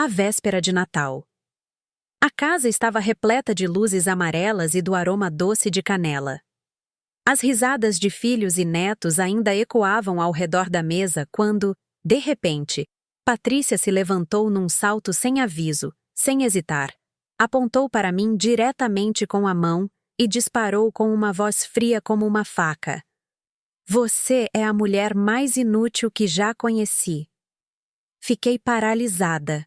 A véspera de Natal. A casa estava repleta de luzes amarelas e do aroma doce de canela. As risadas de filhos e netos ainda ecoavam ao redor da mesa quando, de repente, Patrícia se levantou num salto sem aviso, sem hesitar. Apontou para mim diretamente com a mão e disparou com uma voz fria como uma faca. Você é a mulher mais inútil que já conheci. Fiquei paralisada.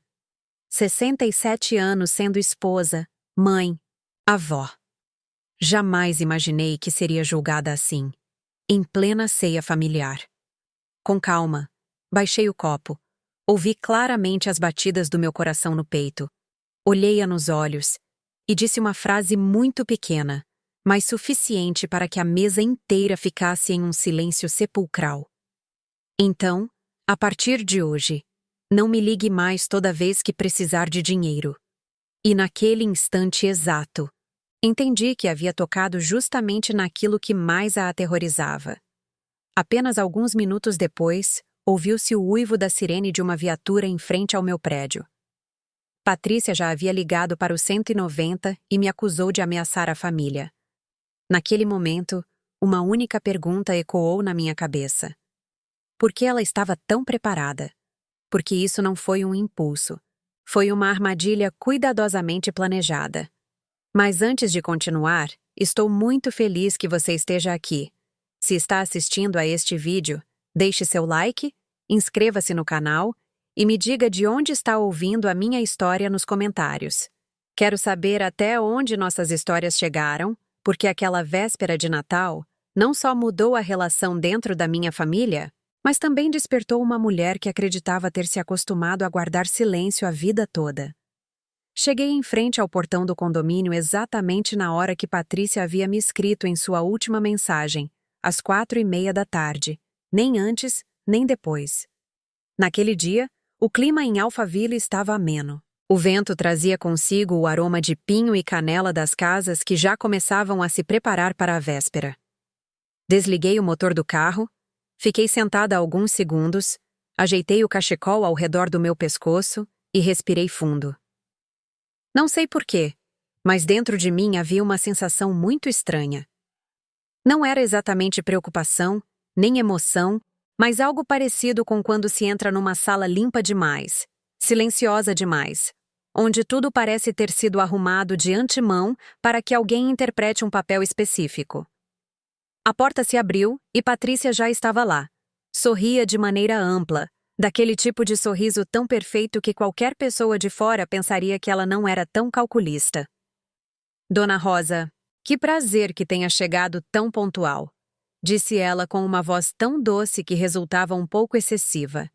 67 anos sendo esposa, mãe, avó. Jamais imaginei que seria julgada assim, em plena ceia familiar. Com calma, baixei o copo, ouvi claramente as batidas do meu coração no peito, olhei-a nos olhos e disse uma frase muito pequena, mas suficiente para que a mesa inteira ficasse em um silêncio sepulcral. Então, a partir de hoje, não me ligue mais toda vez que precisar de dinheiro. E naquele instante exato, entendi que havia tocado justamente naquilo que mais a aterrorizava. Apenas alguns minutos depois, ouviu-se o uivo da sirene de uma viatura em frente ao meu prédio. Patrícia já havia ligado para o 190 e me acusou de ameaçar a família. Naquele momento, uma única pergunta ecoou na minha cabeça. Por que ela estava tão preparada? Porque isso não foi um impulso. Foi uma armadilha cuidadosamente planejada. Mas antes de continuar, estou muito feliz que você esteja aqui. Se está assistindo a este vídeo, deixe seu like, inscreva-se no canal e me diga de onde está ouvindo a minha história nos comentários. Quero saber até onde nossas histórias chegaram, porque aquela véspera de Natal não só mudou a relação dentro da minha família, mas também despertou uma mulher que acreditava ter se acostumado a guardar silêncio a vida toda. Cheguei em frente ao portão do condomínio exatamente na hora que Patrícia havia me escrito em sua última mensagem, às 4:30 da tarde, nem antes, nem depois. Naquele dia, o clima em Alphaville estava ameno. O vento trazia consigo o aroma de pinho e canela das casas que já começavam a se preparar para a véspera. Desliguei o motor do carro, fiquei sentada alguns segundos, ajeitei o cachecol ao redor do meu pescoço e respirei fundo. Não sei porquê, mas dentro de mim havia uma sensação muito estranha. Não era exatamente preocupação, nem emoção, mas algo parecido com quando se entra numa sala limpa demais, silenciosa demais, onde tudo parece ter sido arrumado de antemão para que alguém interprete um papel específico. A porta se abriu e Patrícia já estava lá. Sorria de maneira ampla, daquele tipo de sorriso tão perfeito que qualquer pessoa de fora pensaria que ela não era tão calculista. Dona Rosa, que prazer que tenha chegado tão pontual, disse ela com uma voz tão doce que resultava um pouco excessiva.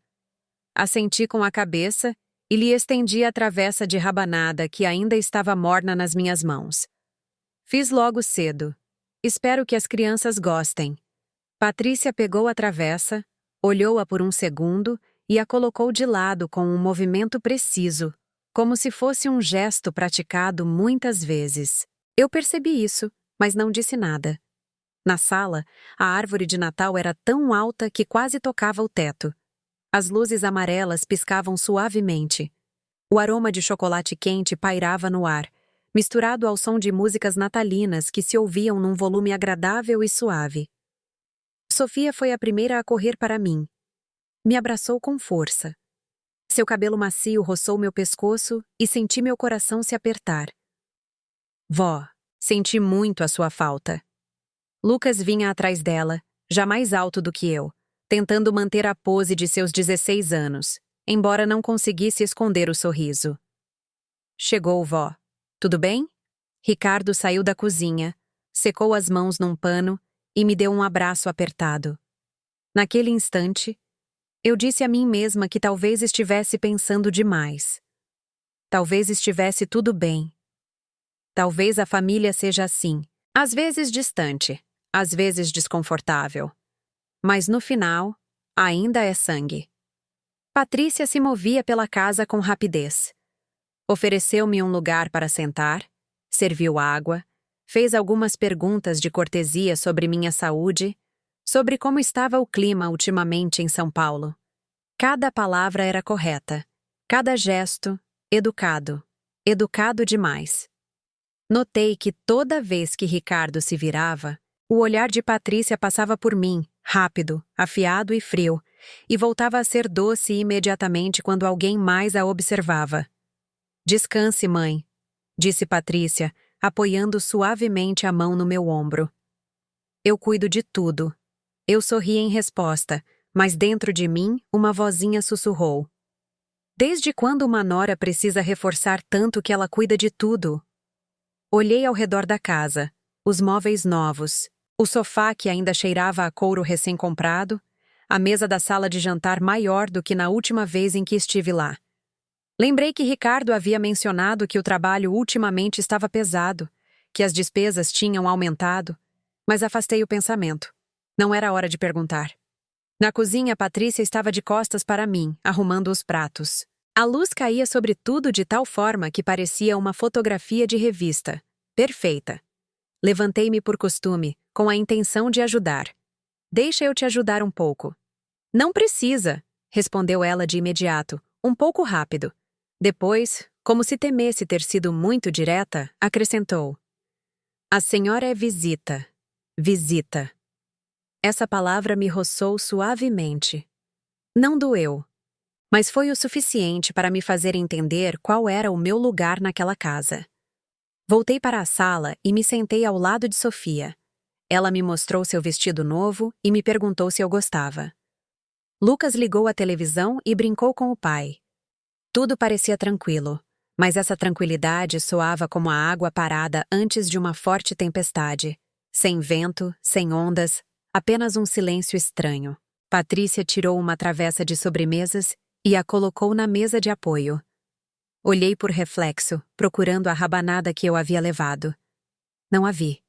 Assenti com a cabeça e lhe estendi a travessa de rabanada que ainda estava morna nas minhas mãos. Fiz logo cedo. Espero que as crianças gostem. Patrícia pegou a travessa, olhou-a por um segundo e a colocou de lado com um movimento preciso, como se fosse um gesto praticado muitas vezes. Eu percebi isso, mas não disse nada. Na sala, a árvore de Natal era tão alta que quase tocava o teto. As luzes amarelas piscavam suavemente. O aroma de chocolate quente pairava no ar, misturado ao som de músicas natalinas que se ouviam num volume agradável e suave. Sofia foi a primeira a correr para mim. Me abraçou com força. Seu cabelo macio roçou meu pescoço e senti meu coração se apertar. Vó, senti muito a sua falta. Lucas vinha atrás dela, já mais alto do que eu, tentando manter a pose de seus 16 anos, embora não conseguisse esconder o sorriso. Chegou, vó. Tudo bem? Ricardo saiu da cozinha, secou as mãos num pano e me deu um abraço apertado. Naquele instante, eu disse a mim mesma que talvez estivesse pensando demais. Talvez estivesse tudo bem. Talvez a família seja assim, às vezes distante, às vezes desconfortável. Mas no final, ainda é sangue. Patrícia se movia pela casa com rapidez. Ofereceu-me um lugar para sentar, serviu água, fez algumas perguntas de cortesia sobre minha saúde, sobre como estava o clima ultimamente em São Paulo. Cada palavra era correta, cada gesto, Educado. Educado demais. Notei que toda vez que Ricardo se virava, o olhar de Patrícia passava por mim, rápido, afiado e frio, e voltava a ser doce imediatamente quando alguém mais a observava. Descanse, mãe, disse Patrícia, apoiando suavemente a mão no meu ombro. Eu cuido de tudo. Eu sorri em resposta, mas dentro de mim uma vozinha sussurrou. Desde quando uma nora precisa reforçar tanto que ela cuida de tudo? Olhei ao redor da casa, os móveis novos, o sofá que ainda cheirava a couro recém-comprado, a mesa da sala de jantar maior do que na última vez em que estive lá. Lembrei que Ricardo havia mencionado que o trabalho ultimamente estava pesado, que as despesas tinham aumentado, mas afastei o pensamento. Não era hora de perguntar. Na cozinha, Patrícia estava de costas para mim, arrumando os pratos. A luz caía sobre tudo de tal forma que parecia uma fotografia de revista. Perfeita. Levantei-me por costume, com a intenção de ajudar. Deixa eu te ajudar um pouco. Não precisa, respondeu ela de imediato, um pouco rápido. Depois, como se temesse ter sido muito direta, acrescentou. A senhora é visita. Visita. Essa palavra me roçou suavemente. Não doeu, mas foi o suficiente para me fazer entender qual era o meu lugar naquela casa. Voltei para a sala e me sentei ao lado de Sofia. Ela me mostrou seu vestido novo e me perguntou se eu gostava. Lucas ligou a televisão e brincou com o pai. Tudo parecia tranquilo, mas essa tranquilidade soava como a água parada antes de uma forte tempestade. Sem vento, sem ondas, apenas um silêncio estranho. Patrícia tirou uma travessa de sobremesas e a colocou na mesa de apoio. Olhei por reflexo, procurando a rabanada que eu havia levado. Não a vi.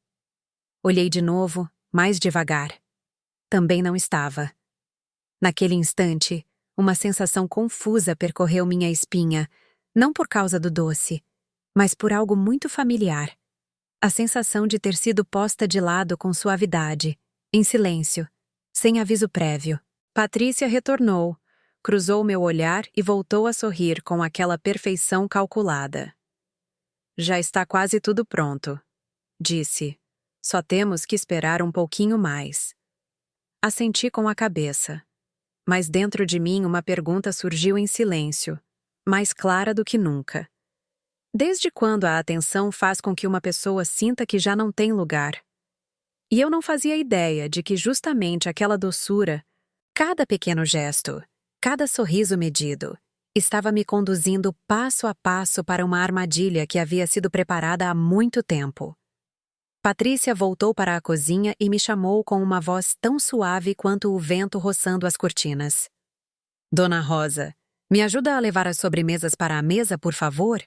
Olhei de novo, mais devagar. Também não estava. Naquele instante, uma sensação confusa percorreu minha espinha, não por causa do doce, mas por algo muito familiar. A sensação de ter sido posta de lado com suavidade, em silêncio, sem aviso prévio. Patrícia retornou, cruzou meu olhar e voltou a sorrir com aquela perfeição calculada. Já está quase tudo pronto, disse. Só temos que esperar um pouquinho mais. Assenti com a cabeça. Mas dentro de mim uma pergunta surgiu em silêncio, mais clara do que nunca. Desde quando a atenção faz com que uma pessoa sinta que já não tem lugar? E eu não fazia ideia de que justamente aquela doçura, cada pequeno gesto, cada sorriso medido, estava me conduzindo passo a passo para uma armadilha que havia sido preparada há muito tempo. Patrícia voltou para a cozinha e me chamou com uma voz tão suave quanto o vento roçando as cortinas. Dona Rosa, me ajuda a levar as sobremesas para a mesa, por favor?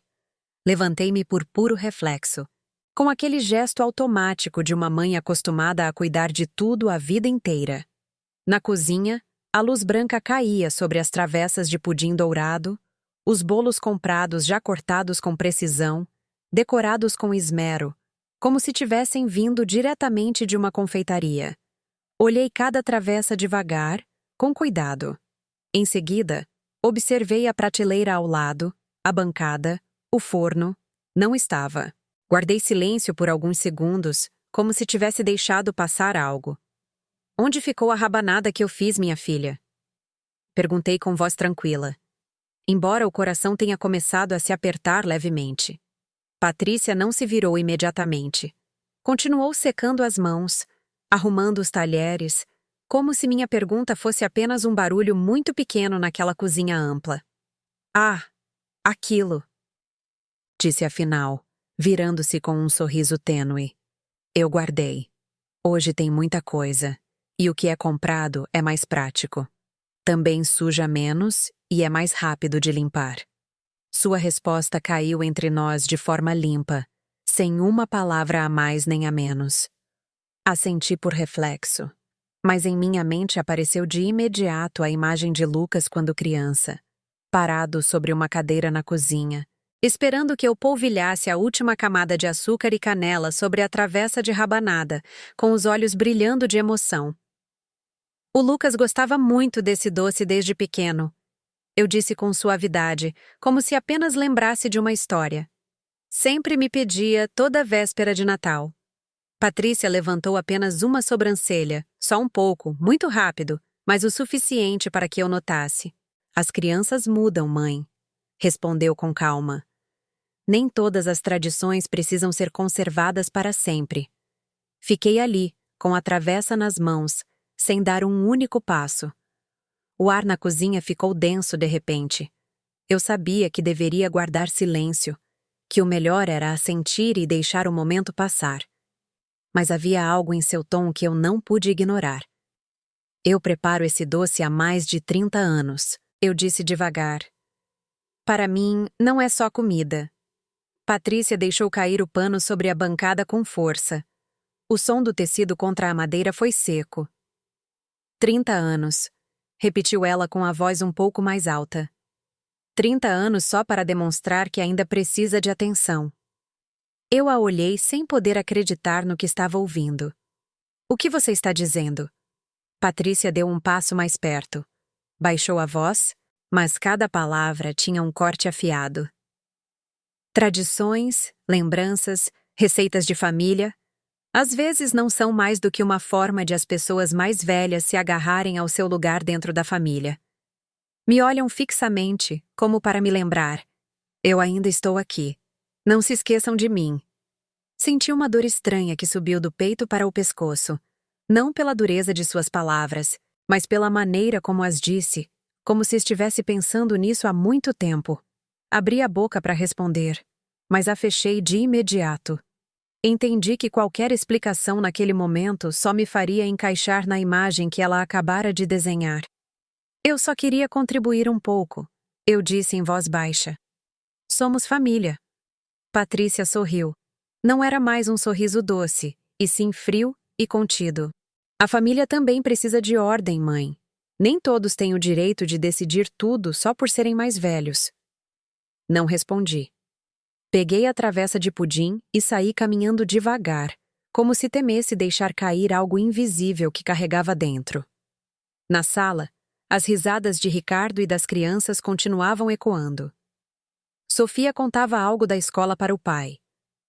Levantei-me por puro reflexo, com aquele gesto automático de uma mãe acostumada a cuidar de tudo a vida inteira. Na cozinha, a luz branca caía sobre as travessas de pudim dourado, os bolos comprados já cortados com precisão, decorados com esmero, como se tivessem vindo diretamente de uma confeitaria. Olhei cada travessa devagar, com cuidado. Em seguida, observei a prateleira ao lado, a bancada, o forno. Não estava. Guardei silêncio por alguns segundos, como se tivesse deixado passar algo. Onde ficou a rabanada que eu fiz, minha filha? Perguntei com voz tranquila, embora o coração tenha começado a se apertar levemente. Patrícia não se virou imediatamente. Continuou secando as mãos, arrumando os talheres, como se minha pergunta fosse apenas um barulho muito pequeno naquela cozinha ampla. Ah, aquilo! Disse afinal, virando-se com um sorriso tênue. Eu guardei. Hoje tem muita coisa, e o que é comprado é mais prático. Também suja menos e é mais rápido de limpar. Sua resposta caiu entre nós de forma limpa, sem uma palavra a mais nem a menos. Assenti por reflexo, mas em minha mente apareceu de imediato a imagem de Lucas quando criança, parado sobre uma cadeira na cozinha, esperando que eu polvilhasse a última camada de açúcar e canela sobre a travessa de rabanada, com os olhos brilhando de emoção. O Lucas gostava muito desse doce desde pequeno. Eu disse com suavidade, como se apenas lembrasse de uma história. Sempre me pedia toda véspera de Natal. Patrícia levantou apenas uma sobrancelha, só um pouco, muito rápido, mas o suficiente para que eu notasse. As crianças mudam, mãe, respondeu com calma. Nem todas as tradições precisam ser conservadas para sempre. Fiquei ali, com a travessa nas mãos, sem dar um único passo. O ar na cozinha ficou denso de repente. Eu sabia que deveria guardar silêncio, que o melhor era assentir e deixar o momento passar. Mas havia algo em seu tom que eu não pude ignorar. Eu preparo esse doce há mais de 30 anos, eu disse devagar. Para mim, não é só comida. Patrícia deixou cair o pano sobre a bancada com força. O som do tecido contra a madeira foi seco. 30 anos, repetiu ela com a voz um pouco mais alta. 30 anos só para demonstrar que ainda precisa de atenção. Eu a olhei sem poder acreditar no que estava ouvindo. O que você está dizendo? Patrícia deu um passo mais perto. Baixou a voz, mas cada palavra tinha um corte afiado. Tradições, lembranças, receitas de família, às vezes não são mais do que uma forma de as pessoas mais velhas se agarrarem ao seu lugar dentro da família. Me olham fixamente, como para me lembrar. Eu ainda estou aqui. Não se esqueçam de mim. Senti uma dor estranha que subiu do peito para o pescoço. Não pela dureza de suas palavras, mas pela maneira como as disse, como se estivesse pensando nisso há muito tempo. Abri a boca para responder, mas a fechei de imediato. Entendi que qualquer explicação naquele momento só me faria encaixar na imagem que ela acabara de desenhar. Eu só queria contribuir um pouco, eu disse em voz baixa. Somos família. Patrícia sorriu. Não era mais um sorriso doce, e sim frio e contido. A família também precisa de ordem, mãe. Nem todos têm o direito de decidir tudo só por serem mais velhos. Não respondi. Peguei a travessa de pudim e saí caminhando devagar, como se temesse deixar cair algo invisível que carregava dentro. Na sala, as risadas de Ricardo e das crianças continuavam ecoando. Sofia contava algo da escola para o pai.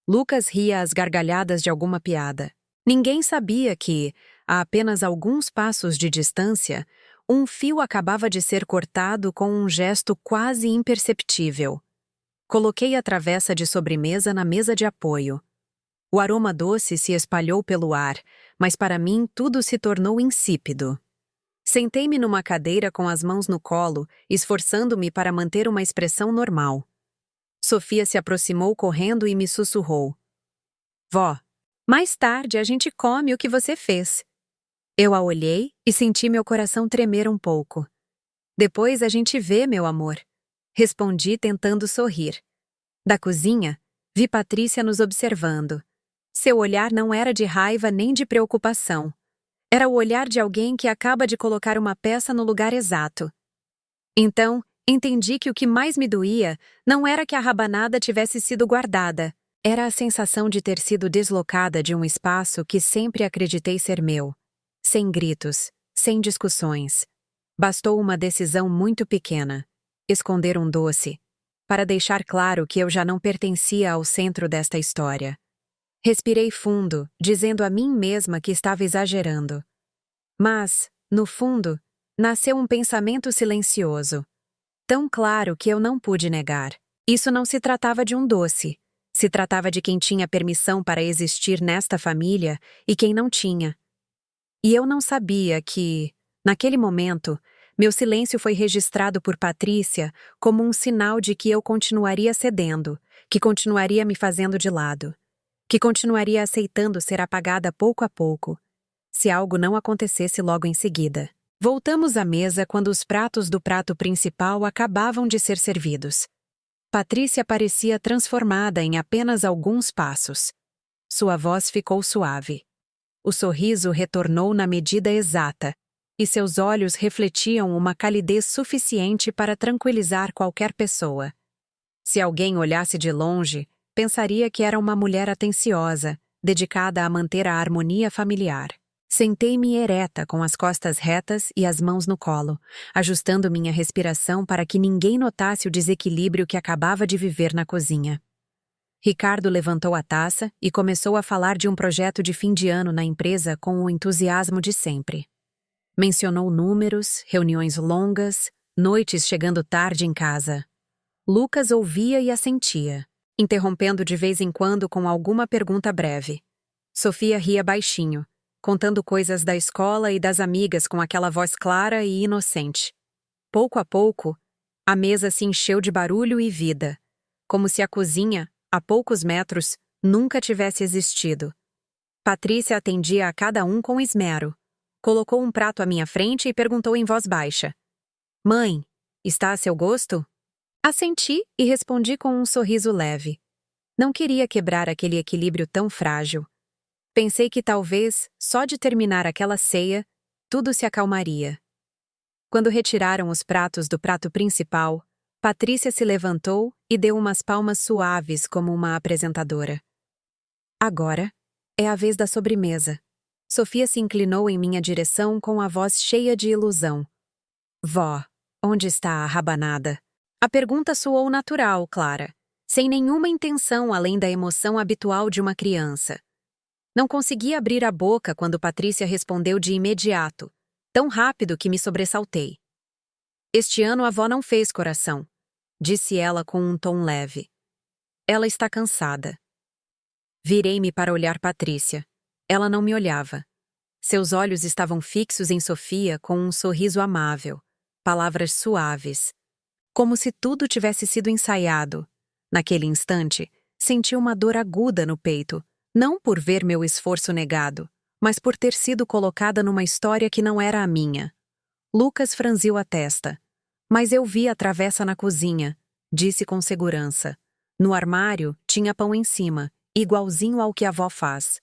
Lucas ria às gargalhadas de alguma piada. Ninguém sabia que, a apenas alguns passos de distância, um fio acabava de ser cortado com um gesto quase imperceptível. Coloquei a travessa de sobremesa na mesa de apoio. O aroma doce se espalhou pelo ar, mas para mim tudo se tornou insípido. Sentei-me numa cadeira com as mãos no colo, esforçando-me para manter uma expressão normal. Sofia se aproximou correndo e me sussurrou. Vó, mais tarde a gente come o que você fez. Eu a olhei e senti meu coração tremer um pouco. Depois a gente vê, meu amor. Respondi tentando sorrir. Da cozinha, vi Patrícia nos observando. Seu olhar não era de raiva nem de preocupação. Era o olhar de alguém que acaba de colocar uma peça no lugar exato. Então, entendi que o que mais me doía não era que a rabanada tivesse sido guardada. Era a sensação de ter sido deslocada de um espaço que sempre acreditei ser meu. Sem gritos, sem discussões. Bastou uma decisão muito pequena. Esconder um doce, para deixar claro que eu já não pertencia ao centro desta história. Respirei fundo, dizendo a mim mesma que estava exagerando. Mas, no fundo, nasceu um pensamento silencioso. Tão claro que eu não pude negar. Isso não se tratava de um doce. Se tratava de quem tinha permissão para existir nesta família e quem não tinha. E eu não sabia que, naquele momento, meu silêncio foi registrado por Patrícia como um sinal de que eu continuaria cedendo, que continuaria me fazendo de lado, que continuaria aceitando ser apagada pouco a pouco, se algo não acontecesse logo em seguida. Voltamos à mesa quando os pratos do prato principal acabavam de ser servidos. Patrícia parecia transformada em apenas alguns passos. Sua voz ficou suave. O sorriso retornou na medida exata, e seus olhos refletiam uma calidez suficiente para tranquilizar qualquer pessoa. Se alguém olhasse de longe, pensaria que era uma mulher atenciosa, dedicada a manter a harmonia familiar. Sentei-me ereta, com as costas retas e as mãos no colo, ajustando minha respiração para que ninguém notasse o desequilíbrio que acabava de viver na cozinha. Ricardo levantou a taça e começou a falar de um projeto de fim de ano na empresa com o entusiasmo de sempre. Mencionou números, reuniões longas, noites chegando tarde em casa. Lucas ouvia e assentia, interrompendo de vez em quando com alguma pergunta breve. Sofia ria baixinho, contando coisas da escola e das amigas com aquela voz clara e inocente. Pouco a pouco, a mesa se encheu de barulho e vida, como se a cozinha, a poucos metros, nunca tivesse existido. Patrícia atendia a cada um com esmero. Colocou um prato à minha frente e perguntou em voz baixa: "Mãe, está a seu gosto?" Assenti e respondi com um sorriso leve. Não queria quebrar aquele equilíbrio tão frágil. Pensei que talvez, só de terminar aquela ceia, tudo se acalmaria. Quando retiraram os pratos do prato principal, Patrícia se levantou e deu umas palmas suaves como uma apresentadora. Agora é a vez da sobremesa. Sofia se inclinou em minha direção com a voz cheia de ilusão. Vó, onde está a rabanada? A pergunta soou natural, Clara, sem nenhuma intenção além da emoção habitual de uma criança. Não consegui abrir a boca quando Patrícia respondeu de imediato, tão rápido que me sobressaltei. Este ano a avó não fez coração, disse ela com um tom leve. Ela está cansada. Virei-me para olhar Patrícia. Ela não me olhava. Seus olhos estavam fixos em Sofia com um sorriso amável, palavras suaves. Como se tudo tivesse sido ensaiado. Naquele instante, senti uma dor aguda no peito, não por ver meu esforço negado, mas por ter sido colocada numa história que não era a minha. Lucas franziu a testa. Mas eu vi a travessa na cozinha, disse com segurança. No armário, tinha pão em cima, igualzinho ao que a avó faz.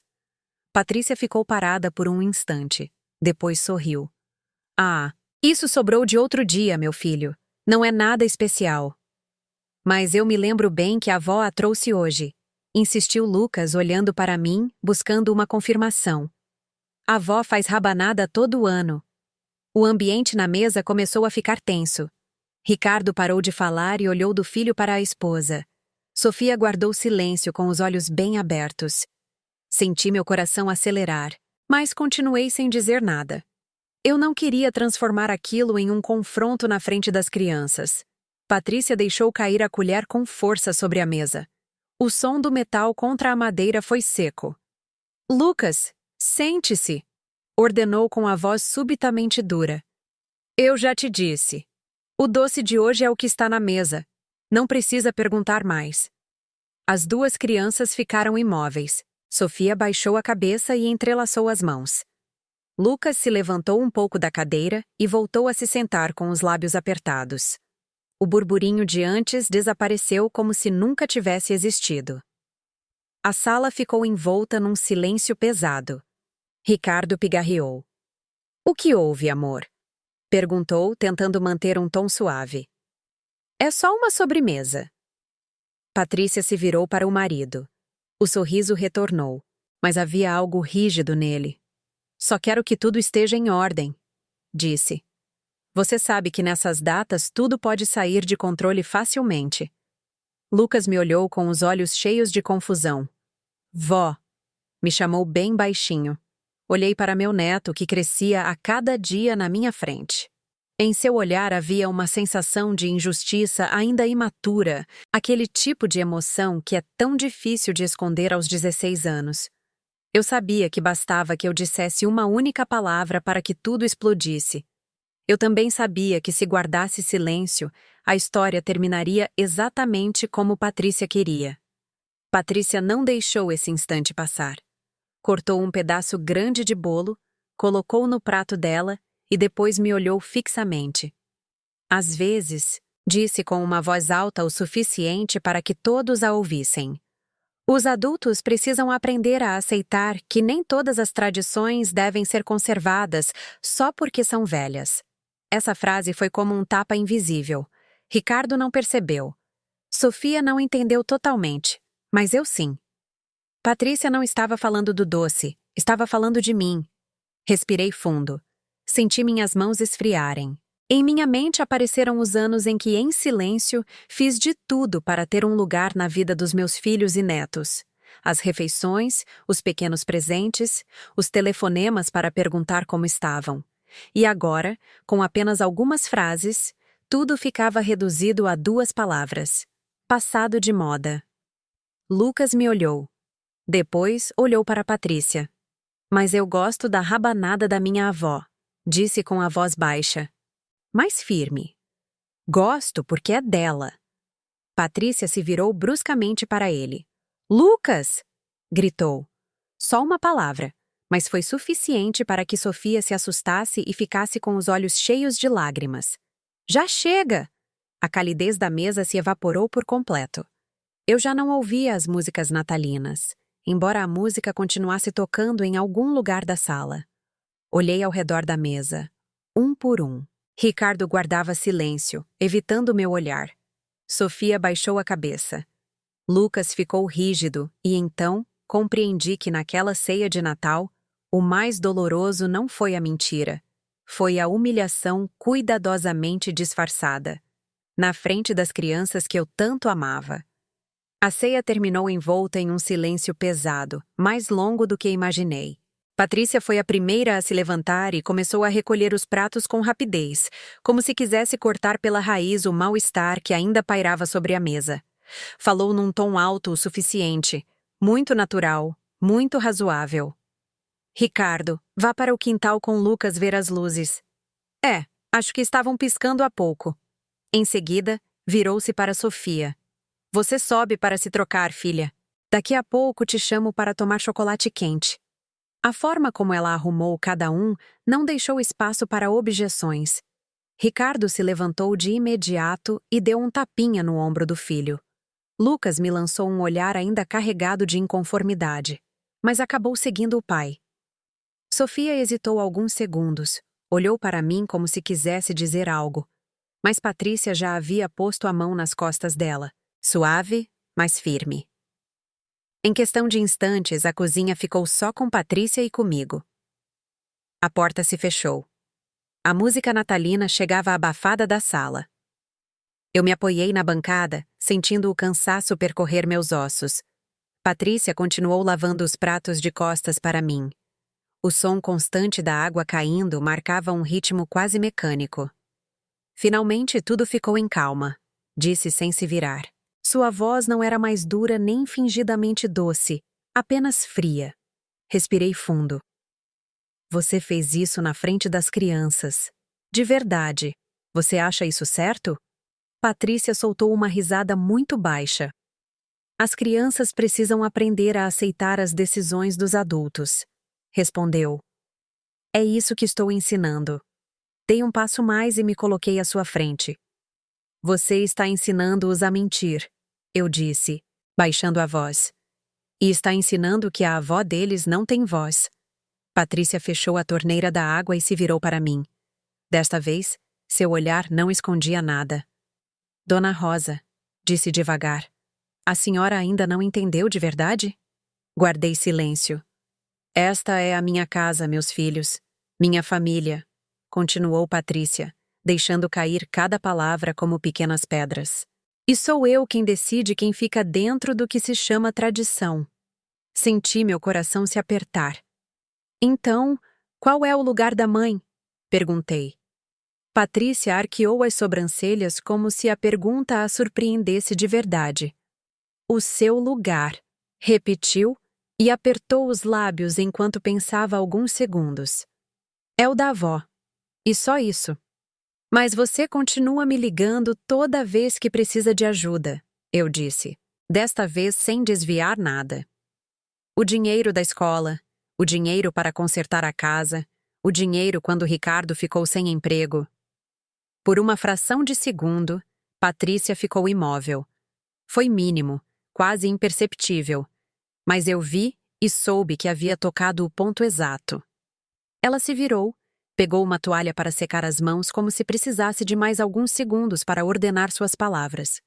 Patrícia ficou parada por um instante. Depois sorriu. Ah, isso sobrou de outro dia, meu filho. Não é nada especial. Mas eu me lembro bem que a avó a trouxe hoje. Insistiu Lucas, olhando para mim, buscando uma confirmação. A avó faz rabanada todo ano. O ambiente na mesa começou a ficar tenso. Ricardo parou de falar e olhou do filho para a esposa. Sofia guardou silêncio com os olhos bem abertos. Senti meu coração acelerar, mas continuei sem dizer nada. Eu não queria transformar aquilo em um confronto na frente das crianças. Patrícia deixou cair a colher com força sobre a mesa. O som do metal contra a madeira foi seco. Lucas, sente-se, ordenou com a voz subitamente dura. Eu já te disse. O doce de hoje é o que está na mesa. Não precisa perguntar mais. As duas crianças ficaram imóveis. Sofia baixou a cabeça e entrelaçou as mãos. Lucas se levantou um pouco da cadeira e voltou a se sentar com os lábios apertados. O burburinho de antes desapareceu como se nunca tivesse existido. A sala ficou envolta num silêncio pesado. Ricardo pigarreou. O que houve, amor? Perguntou, tentando manter um tom suave. É só uma sobremesa. Patrícia se virou para o marido. O sorriso retornou, mas havia algo rígido nele. Só quero que tudo esteja em ordem, disse. Você sabe que nessas datas tudo pode sair de controle facilmente. Lucas me olhou com os olhos cheios de confusão. Vó, me chamou bem baixinho. Olhei para meu neto que crescia a cada dia na minha frente. Em seu olhar havia uma sensação de injustiça ainda imatura, aquele tipo de emoção que é tão difícil de esconder aos 16 anos. Eu sabia que bastava que eu dissesse uma única palavra para que tudo explodisse. Eu também sabia que se guardasse silêncio, a história terminaria exatamente como Patrícia queria. Patrícia não deixou esse instante passar. Cortou um pedaço grande de bolo, colocou no prato dela e depois me olhou fixamente. Às vezes, disse com uma voz alta o suficiente para que todos a ouvissem. Os adultos precisam aprender a aceitar que nem todas as tradições devem ser conservadas só porque são velhas. Essa frase foi como um tapa invisível. Ricardo não percebeu. Sofia não entendeu totalmente, mas eu sim. Patrícia não estava falando do doce, estava falando de mim. Respirei fundo. Senti minhas mãos esfriarem. Em minha mente apareceram os anos em que, em silêncio, fiz de tudo para ter um lugar na vida dos meus filhos e netos. As refeições, os pequenos presentes, os telefonemas para perguntar como estavam. E agora, com apenas algumas frases, tudo ficava reduzido a 2 palavras. Passado de moda. Lucas me olhou. Depois, olhou para Patrícia. Mas eu gosto da rabanada da minha avó, disse com a voz baixa. Mais firme. Gosto porque é dela. Patrícia se virou bruscamente para ele. Lucas! Gritou. Só uma palavra, mas foi suficiente para que Sofia se assustasse e ficasse com os olhos cheios de lágrimas. Já chega! A calidez da mesa se evaporou por completo. Eu já não ouvia as músicas natalinas, embora a música continuasse tocando em algum lugar da sala. Olhei ao redor da mesa, um por um. Ricardo guardava silêncio, evitando meu olhar. Sofia baixou a cabeça. Lucas ficou rígido e então compreendi que naquela ceia de Natal, o mais doloroso não foi a mentira. Foi a humilhação cuidadosamente disfarçada, na frente das crianças que eu tanto amava. A ceia terminou envolta em um silêncio pesado, mais longo do que imaginei. Patrícia foi a primeira a se levantar e começou a recolher os pratos com rapidez, como se quisesse cortar pela raiz o mal-estar que ainda pairava sobre a mesa. Falou num tom alto o suficiente, muito natural, muito razoável. Ricardo, vá para o quintal com Lucas ver as luzes. Acho que estavam piscando há pouco. Em seguida, virou-se para Sofia. Você sobe para se trocar, filha. Daqui a pouco te chamo para tomar chocolate quente. A forma como ela arrumou cada um não deixou espaço para objeções. Ricardo se levantou de imediato e deu um tapinha no ombro do filho. Lucas me lançou um olhar ainda carregado de inconformidade, mas acabou seguindo o pai. Sofia hesitou alguns segundos, olhou para mim como se quisesse dizer algo, mas Patrícia já havia posto a mão nas costas dela, suave, mas firme. Em questão de instantes, a cozinha ficou só com Patrícia e comigo. A porta se fechou. A música natalina chegava abafada da sala. Eu me apoiei na bancada, sentindo o cansaço percorrer meus ossos. Patrícia continuou lavando os pratos de costas para mim. O som constante da água caindo marcava um ritmo quase mecânico. Finalmente tudo ficou em calma, disse sem se virar. Sua voz não era mais dura nem fingidamente doce, apenas fria. Respirei fundo. Você fez isso na frente das crianças. De verdade. Você acha isso certo? Patrícia soltou uma risada muito baixa. As crianças precisam aprender a aceitar as decisões dos adultos. Respondeu. É isso que estou ensinando. Dei um passo mais e me coloquei à sua frente. Você está ensinando-os a mentir, eu disse, baixando a voz. E está ensinando que a avó deles não tem voz. Patrícia fechou a torneira da água e se virou para mim. Desta vez, seu olhar não escondia nada. Dona Rosa, disse devagar, a senhora ainda não entendeu de verdade? Guardei silêncio. Esta é a minha casa, meus filhos, minha família, continuou Patrícia, deixando cair cada palavra como pequenas pedras. E sou eu quem decide quem fica dentro do que se chama tradição. Senti meu coração se apertar. Então, qual é o lugar da mãe? Perguntei. Patrícia arqueou as sobrancelhas como se a pergunta a surpreendesse de verdade. O seu lugar, repetiu e apertou os lábios enquanto pensava alguns segundos. É o da avó. E só isso. Mas você continua me ligando toda vez que precisa de ajuda, eu disse, desta vez sem desviar nada. O dinheiro da escola, o dinheiro para consertar a casa, o dinheiro quando Ricardo ficou sem emprego. Por uma fração de segundo, Patrícia ficou imóvel. Foi mínimo, quase imperceptível, mas eu vi e soube que havia tocado o ponto exato. Ela se virou, pegou uma toalha para secar as mãos como se precisasse de mais alguns segundos para ordenar suas palavras.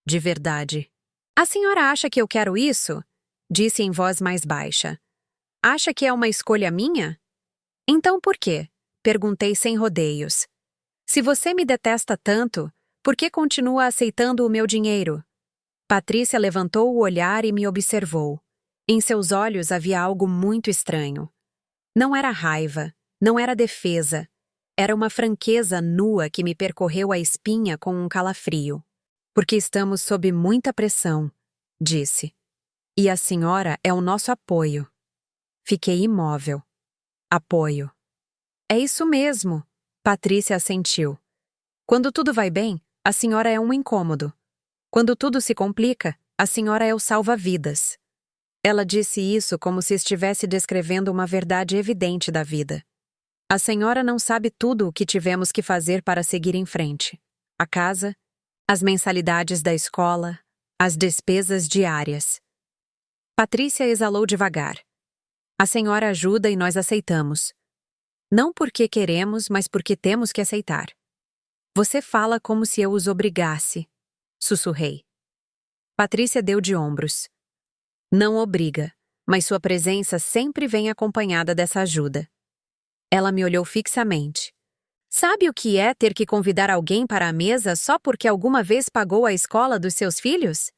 De verdade. A senhora acha que eu quero isso? Disse em voz mais baixa. Acha que é uma escolha minha? Então por quê? Perguntei sem rodeios. Se você me detesta tanto, por que continua aceitando o meu dinheiro? Patrícia levantou o olhar e me observou. Em seus olhos havia algo muito estranho. Não era raiva, não era defesa. Era uma franqueza nua que me percorreu a espinha com um calafrio. Porque estamos sob muita pressão, disse. E a senhora é o nosso apoio. Fiquei imóvel. Apoio. É isso mesmo, Patrícia assentiu. Quando tudo vai bem, a senhora é um incômodo. Quando tudo se complica, a senhora é o salva-vidas. Ela disse isso como se estivesse descrevendo uma verdade evidente da vida. A senhora não sabe tudo o que tivemos que fazer para seguir em frente. A casa, as mensalidades da escola, as despesas diárias. Patrícia exalou devagar. A senhora ajuda e nós aceitamos. Não porque queremos, mas porque temos que aceitar. Você fala como se eu os obrigasse. Sussurrei. Patrícia deu de ombros. Não obriga, mas sua presença sempre vem acompanhada dessa ajuda. Ela me olhou fixamente. Sabe o que é ter que convidar alguém para a mesa só porque alguma vez pagou a escola dos seus filhos?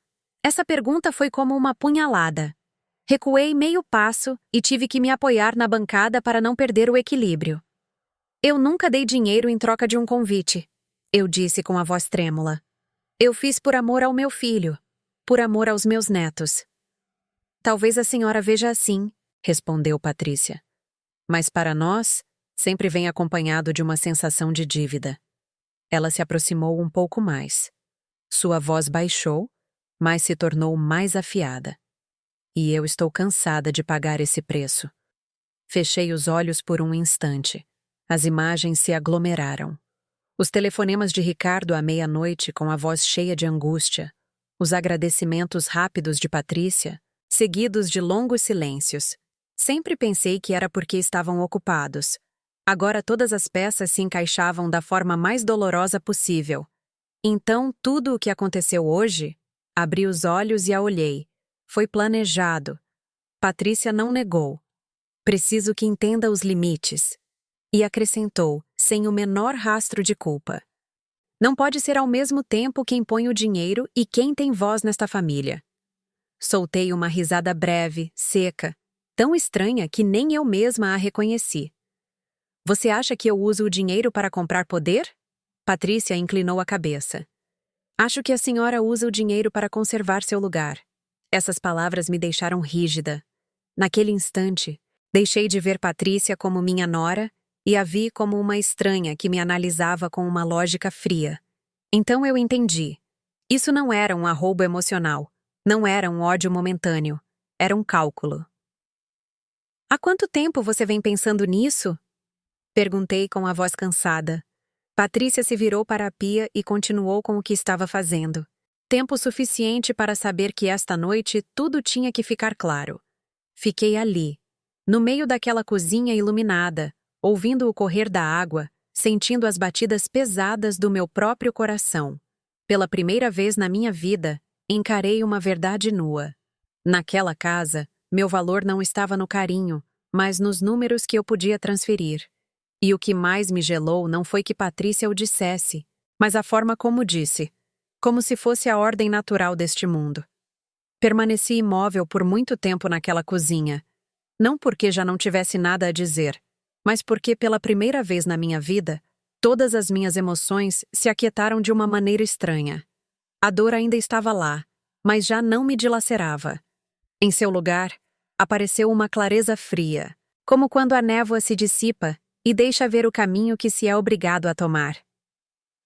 Essa pergunta foi como uma punhalada. Recuei meio passo e tive que me apoiar na bancada para não perder o equilíbrio. Eu nunca dei dinheiro em troca de um convite, eu disse com a voz trêmula. Eu fiz por amor ao meu filho, por amor aos meus netos. Talvez a senhora veja assim, respondeu Patrícia. Mas para nós, sempre vem acompanhado de uma sensação de dívida. Ela se aproximou um pouco mais. Sua voz baixou, mas se tornou mais afiada. E eu estou cansada de pagar esse preço. Fechei os olhos por um instante. As imagens se aglomeraram. Os telefonemas de Ricardo à meia-noite com a voz cheia de angústia. Os agradecimentos rápidos de Patrícia, seguidos de longos silêncios. Sempre pensei que era porque estavam ocupados. Agora todas as peças se encaixavam da forma mais dolorosa possível. Então, tudo o que aconteceu hoje, abri os olhos e a olhei. Foi planejado. Patrícia não negou. Preciso que entenda os limites. E acrescentou, sem o menor rastro de culpa. Não pode ser ao mesmo tempo quem põe o dinheiro e quem tem voz nesta família. Soltei uma risada breve, seca, tão estranha que nem eu mesma a reconheci. Você acha que eu uso o dinheiro para comprar poder? Patrícia inclinou a cabeça. Acho que a senhora usa o dinheiro para conservar seu lugar. Essas palavras me deixaram rígida. Naquele instante, deixei de ver Patrícia como minha nora e a vi como uma estranha que me analisava com uma lógica fria. Então eu entendi. Isso não era um arroubo emocional, não era um ódio momentâneo, era um cálculo. Há quanto tempo você vem pensando nisso? Perguntei com a voz cansada. Patrícia se virou para a pia e continuou com o que estava fazendo. Tempo suficiente para saber que esta noite tudo tinha que ficar claro. Fiquei ali, no meio daquela cozinha iluminada, ouvindo o correr da água, sentindo as batidas pesadas do meu próprio coração. Pela primeira vez na minha vida, encarei uma verdade nua. Naquela casa, meu valor não estava no carinho, mas nos números que eu podia transferir. E o que mais me gelou não foi que Patrícia o dissesse, mas a forma como disse, como se fosse a ordem natural deste mundo. Permaneci imóvel por muito tempo naquela cozinha, não porque já não tivesse nada a dizer, mas porque pela primeira vez na minha vida, todas as minhas emoções se aquietaram de uma maneira estranha. A dor ainda estava lá, mas já não me dilacerava. Em seu lugar, apareceu uma clareza fria, como quando a névoa se dissipa e deixa ver o caminho que se é obrigado a tomar.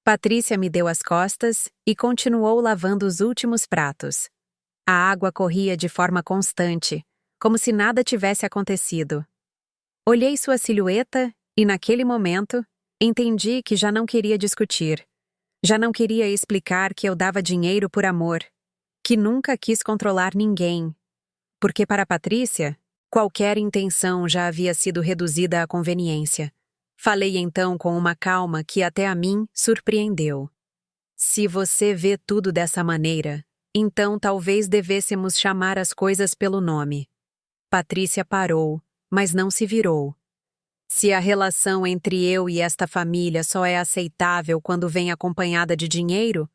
Patrícia me deu as costas e continuou lavando os últimos pratos. A água corria de forma constante, como se nada tivesse acontecido. Olhei sua silhueta e, naquele momento, entendi que já não queria discutir. Já não queria explicar que eu dava dinheiro por amor, que nunca quis controlar ninguém. Porque para Patrícia, qualquer intenção já havia sido reduzida à conveniência. Falei então com uma calma que até a mim surpreendeu. Se você vê tudo dessa maneira, então talvez devêssemos chamar as coisas pelo nome. Patrícia parou, mas não se virou. Se a relação entre eu e esta família só é aceitável quando vem acompanhada de dinheiro,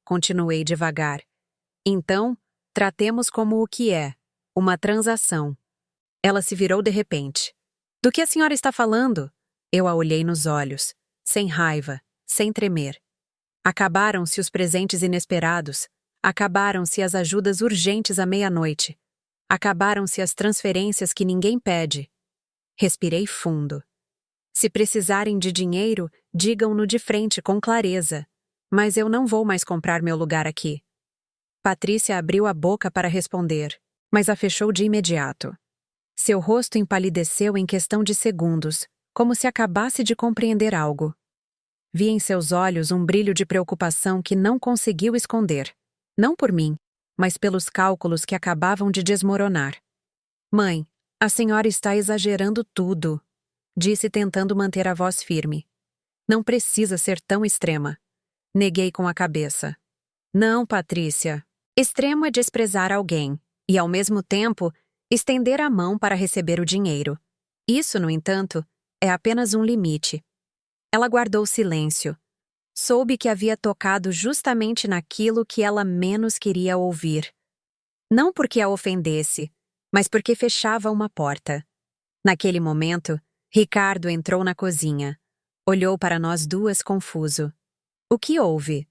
continuei devagar. Então, tratemos como o que é, uma transação. Ela se virou de repente. Do que a senhora está falando? Eu a olhei nos olhos, sem raiva, sem tremer. Acabaram-se os presentes inesperados. Acabaram-se as ajudas urgentes à meia-noite. Acabaram-se as transferências que ninguém pede. Respirei fundo. Se precisarem de dinheiro, digam-no de frente com clareza. Mas eu não vou mais comprar meu lugar aqui. Patrícia abriu a boca para responder, mas a fechou de imediato. Seu rosto empalideceu em questão de segundos, como se acabasse de compreender algo. Vi em seus olhos um brilho de preocupação que não conseguiu esconder. Não por mim, mas pelos cálculos que acabavam de desmoronar. Mãe, a senhora está exagerando tudo, disse tentando manter a voz firme. Não precisa ser tão extrema. Neguei com a cabeça. Não, Patrícia. Extremo é desprezar alguém e, ao mesmo tempo, estender a mão para receber o dinheiro. Isso, no entanto, é apenas um limite. Ela guardou silêncio. Soube que havia tocado justamente naquilo que ela menos queria ouvir. Não porque a ofendesse, mas porque fechava uma porta. Naquele momento, Ricardo entrou na cozinha. Olhou para nós duas confuso. O que houve?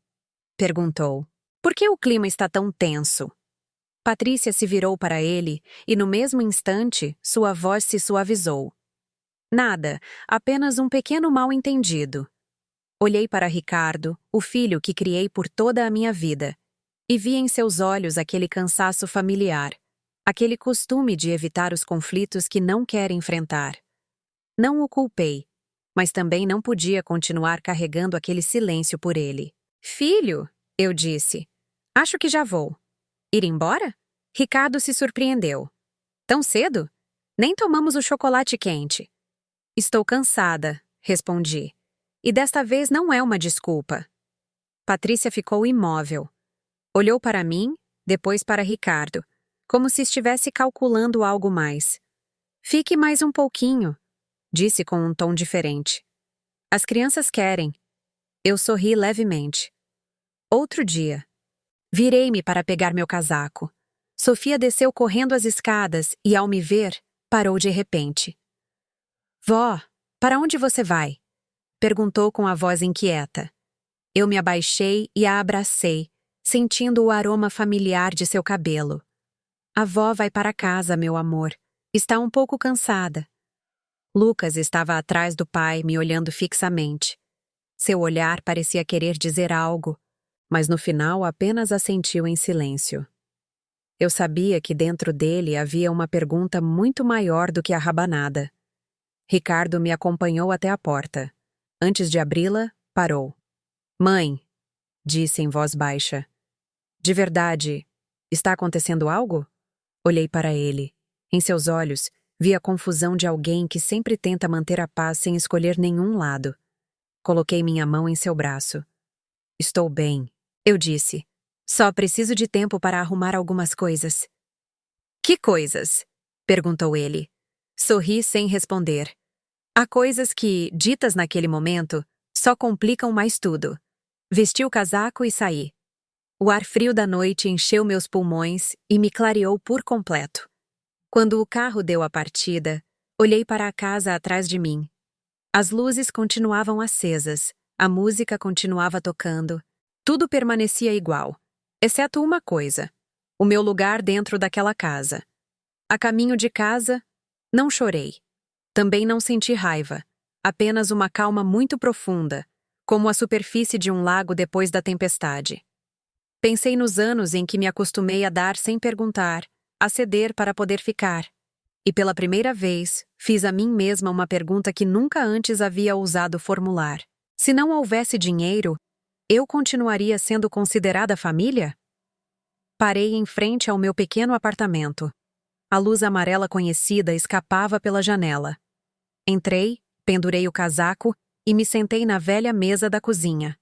Perguntou. Por que o clima está tão tenso? Patrícia se virou para ele e, no mesmo instante, sua voz se suavizou. Nada, apenas um pequeno mal-entendido. Olhei para Ricardo, o filho que criei por toda a minha vida, e vi em seus olhos aquele cansaço familiar, aquele costume de evitar os conflitos que não quer enfrentar. Não o culpei, mas também não podia continuar carregando aquele silêncio por ele. Filho, eu disse, acho que já vou. Ir embora? Ricardo se surpreendeu. Tão cedo? Nem tomamos o chocolate quente. Estou cansada, respondi. E desta vez não é uma desculpa. Patrícia ficou imóvel. Olhou para mim, depois para Ricardo, como se estivesse calculando algo mais. Fique mais um pouquinho, disse com um tom diferente. As crianças querem. Eu sorri levemente. Outro dia. Virei-me para pegar meu casaco. Sofia desceu correndo as escadas e, ao me ver, parou de repente. Vó, para onde você vai? Perguntou com a voz inquieta. Eu me abaixei e a abracei, sentindo o aroma familiar de seu cabelo. A vó vai para casa, meu amor. Está um pouco cansada. Lucas estava atrás do pai, me olhando fixamente. Seu olhar parecia querer dizer algo, mas no final apenas assentiu em silêncio. Eu sabia que dentro dele havia uma pergunta muito maior do que a rabanada. Ricardo me acompanhou até a porta. Antes de abri-la, parou. Mãe, disse em voz baixa. De verdade, está acontecendo algo? Olhei para ele. Em seus olhos, vi a confusão de alguém que sempre tenta manter a paz sem escolher nenhum lado. Coloquei minha mão em seu braço. Estou bem, eu disse. Só preciso de tempo para arrumar algumas coisas. Que coisas? Perguntou ele. Sorri sem responder. Há coisas que, ditas naquele momento, só complicam mais tudo. Vesti o casaco e saí. O ar frio da noite encheu meus pulmões e me clareou por completo. Quando o carro deu a partida, olhei para a casa atrás de mim. As luzes continuavam acesas, a música continuava tocando, tudo permanecia igual, exceto uma coisa: o meu lugar dentro daquela casa. A caminho de casa, não chorei. Também não senti raiva, apenas uma calma muito profunda, como a superfície de um lago depois da tempestade. Pensei nos anos em que me acostumei a dar sem perguntar, a ceder para poder ficar. E pela primeira vez, fiz a mim mesma uma pergunta que nunca antes havia ousado formular. Se não houvesse dinheiro, eu continuaria sendo considerada família? Parei em frente ao meu pequeno apartamento. A luz amarela conhecida escapava pela janela. Entrei, pendurei o casaco e me sentei na velha mesa da cozinha.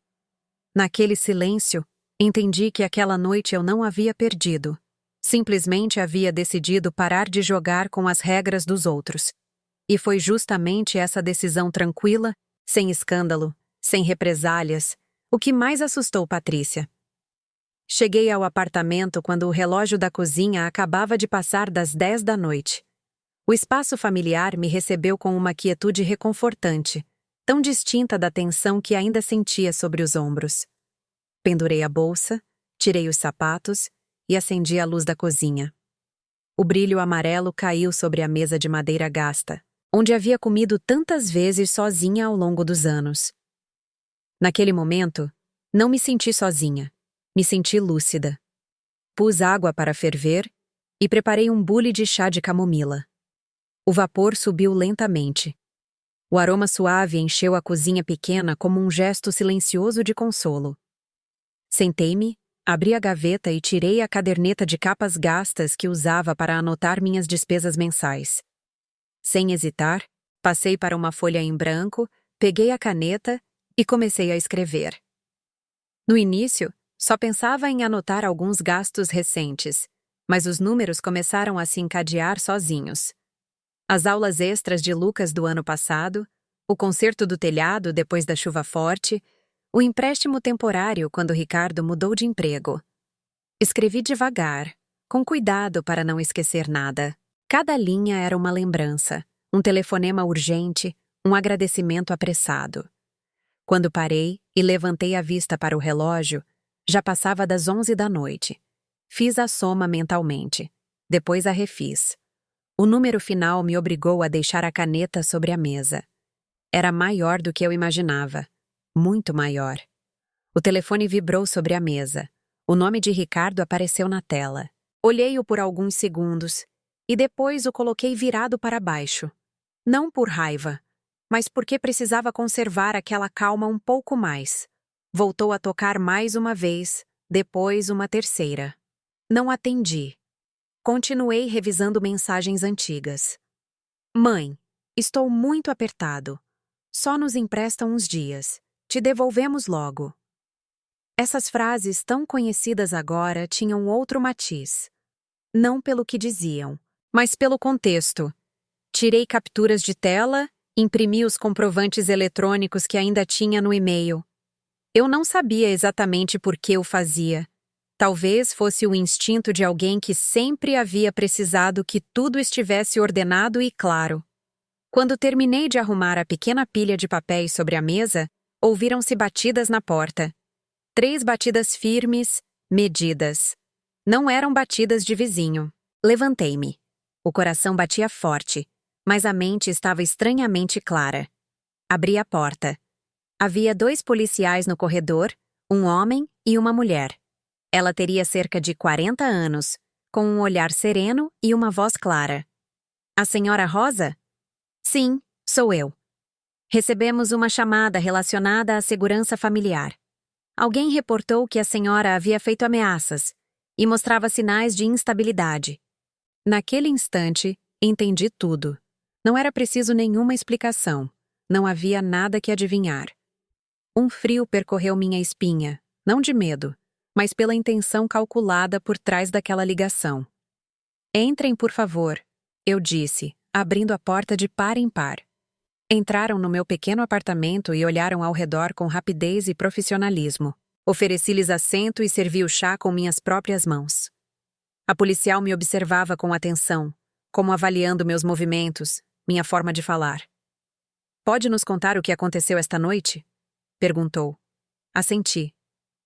Naquele silêncio, entendi que aquela noite eu não havia perdido. Simplesmente havia decidido parar de jogar com as regras dos outros. E foi justamente essa decisão tranquila, sem escândalo, sem represálias, o que mais assustou Patrícia. Cheguei ao apartamento quando o relógio da cozinha acabava de passar das 10 da noite. O espaço familiar me recebeu com uma quietude reconfortante, tão distinta da tensão que ainda sentia sobre os ombros. Pendurei a bolsa, tirei os sapatos e acendi a luz da cozinha. O brilho amarelo caiu sobre a mesa de madeira gasta, onde havia comido tantas vezes sozinha ao longo dos anos. Naquele momento, não me senti sozinha. Me senti lúcida. Pus água para ferver e preparei um bule de chá de camomila. O vapor subiu lentamente. O aroma suave encheu a cozinha pequena como um gesto silencioso de consolo. Sentei-me, abri a gaveta e tirei a caderneta de capas gastas que usava para anotar minhas despesas mensais. Sem hesitar, passei para uma folha em branco, peguei a caneta e comecei a escrever. No início, só pensava em anotar alguns gastos recentes, mas os números começaram a se encadear sozinhos. As aulas extras de Lucas do ano passado, o conserto do telhado depois da chuva forte, o empréstimo temporário quando Ricardo mudou de emprego. Escrevi devagar, com cuidado para não esquecer nada. Cada linha era uma lembrança, um telefonema urgente, um agradecimento apressado. Quando parei e levantei a vista para o relógio, já passava das 11 da noite. Fiz a soma mentalmente. Depois a refiz. O número final me obrigou a deixar a caneta sobre a mesa. Era maior do que eu imaginava. Muito maior. O telefone vibrou sobre a mesa. O nome de Ricardo apareceu na tela. Olhei-o por alguns segundos e depois o coloquei virado para baixo. Não por raiva, mas porque precisava conservar aquela calma um pouco mais. Voltou a tocar mais uma vez, depois uma terceira. Não atendi. Continuei revisando mensagens antigas. Mãe, estou muito apertado. Só nos empresta uns dias. Te devolvemos logo. Essas frases tão conhecidas agora tinham outro matiz. Não pelo que diziam, mas pelo contexto. Tirei capturas de tela, imprimi os comprovantes eletrônicos que ainda tinha no e-mail. Eu não sabia exatamente por que o fazia. Talvez fosse o instinto de alguém que sempre havia precisado que tudo estivesse ordenado e claro. Quando terminei de arrumar a pequena pilha de papéis sobre a mesa, ouviram-se batidas na porta. 3 batidas firmes, medidas. Não eram batidas de vizinho. Levantei-me. O coração batia forte, mas a mente estava estranhamente clara. Abri a porta. Havia 2 policiais no corredor, um homem e uma mulher. Ela teria cerca de 40 anos, com um olhar sereno e uma voz clara. A senhora Rosa? Sim, sou eu. Recebemos uma chamada relacionada à segurança familiar. Alguém reportou que a senhora havia feito ameaças e mostrava sinais de instabilidade. Naquele instante, entendi tudo. Não era preciso nenhuma explicação. Não havia nada que adivinhar. Um frio percorreu minha espinha, não de medo, mas pela intenção calculada por trás daquela ligação. Entrem, por favor, eu disse, abrindo a porta de par em par. Entraram no meu pequeno apartamento e olharam ao redor com rapidez e profissionalismo. Ofereci-lhes assento e servi o chá com minhas próprias mãos. A policial me observava com atenção, como avaliando meus movimentos, minha forma de falar. Pode nos contar o que aconteceu esta noite? Perguntou. Assenti.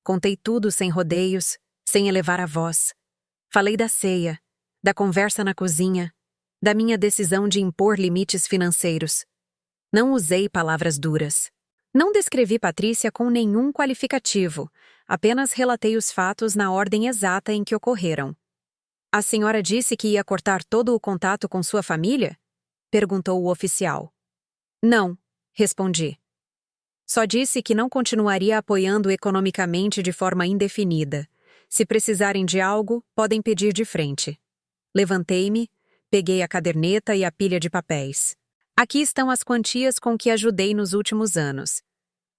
Contei tudo sem rodeios, sem elevar a voz. Falei da ceia, da conversa na cozinha, da minha decisão de impor limites financeiros. Não usei palavras duras. Não descrevi Patrícia com nenhum qualificativo, apenas relatei os fatos na ordem exata em que ocorreram. A senhora disse que ia cortar todo o contato com sua família? Perguntou o oficial. Não, respondi. Só disse que não continuaria apoiando economicamente de forma indefinida. Se precisarem de algo, podem pedir de frente. Levantei-me, peguei a caderneta e a pilha de papéis. Aqui estão as quantias com que ajudei nos últimos anos.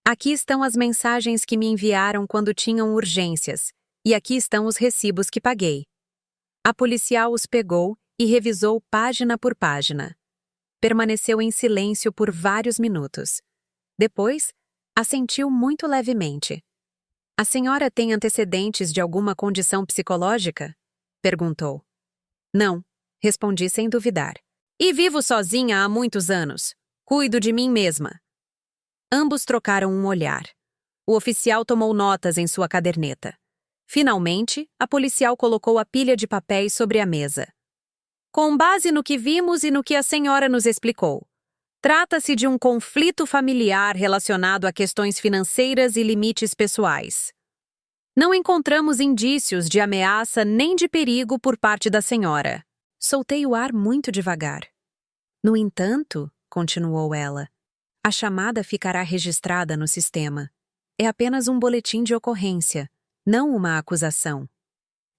Aqui estão as mensagens que me enviaram quando tinham urgências. E aqui estão os recibos que paguei. A policial os pegou e revisou página por página. Permaneceu em silêncio por vários minutos. Depois, assentiu muito levemente. A senhora tem antecedentes de alguma condição psicológica? Perguntou. Não, respondi sem duvidar. E vivo sozinha há muitos anos. Cuido de mim mesma. Ambos trocaram um olhar. O oficial tomou notas em sua caderneta. Finalmente, a policial colocou a pilha de papéis sobre a mesa. Com base no que vimos e no que a senhora nos explicou, trata-se de um conflito familiar relacionado a questões financeiras e limites pessoais. Não encontramos indícios de ameaça nem de perigo por parte da senhora. Soltei o ar muito devagar. No entanto, continuou ela, a chamada ficará registrada no sistema. É apenas um boletim de ocorrência, não uma acusação.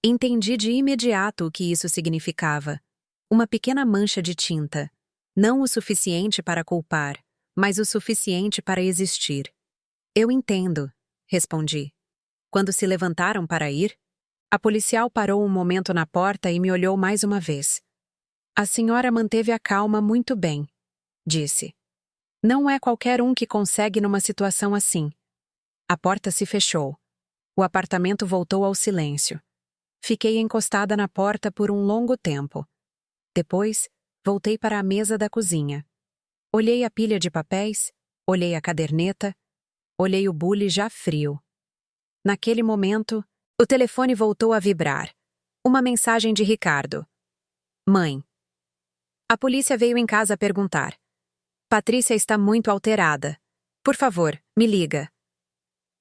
Entendi de imediato o que isso significava. Uma pequena mancha de tinta. Não o suficiente para culpar, mas o suficiente para existir. Eu entendo, respondi. Quando se levantaram para ir, a policial parou um momento na porta e me olhou mais uma vez. A senhora manteve a calma muito bem, disse. Não é qualquer um que consegue numa situação assim. A porta se fechou. O apartamento voltou ao silêncio. Fiquei encostada na porta por um longo tempo. Depois, voltei para a mesa da cozinha. Olhei a pilha de papéis, olhei a caderneta, olhei o bule já frio. Naquele momento, o telefone voltou a vibrar. Uma mensagem de Ricardo. Mãe. A polícia veio em casa perguntar. Patrícia está muito alterada. Por favor, me liga.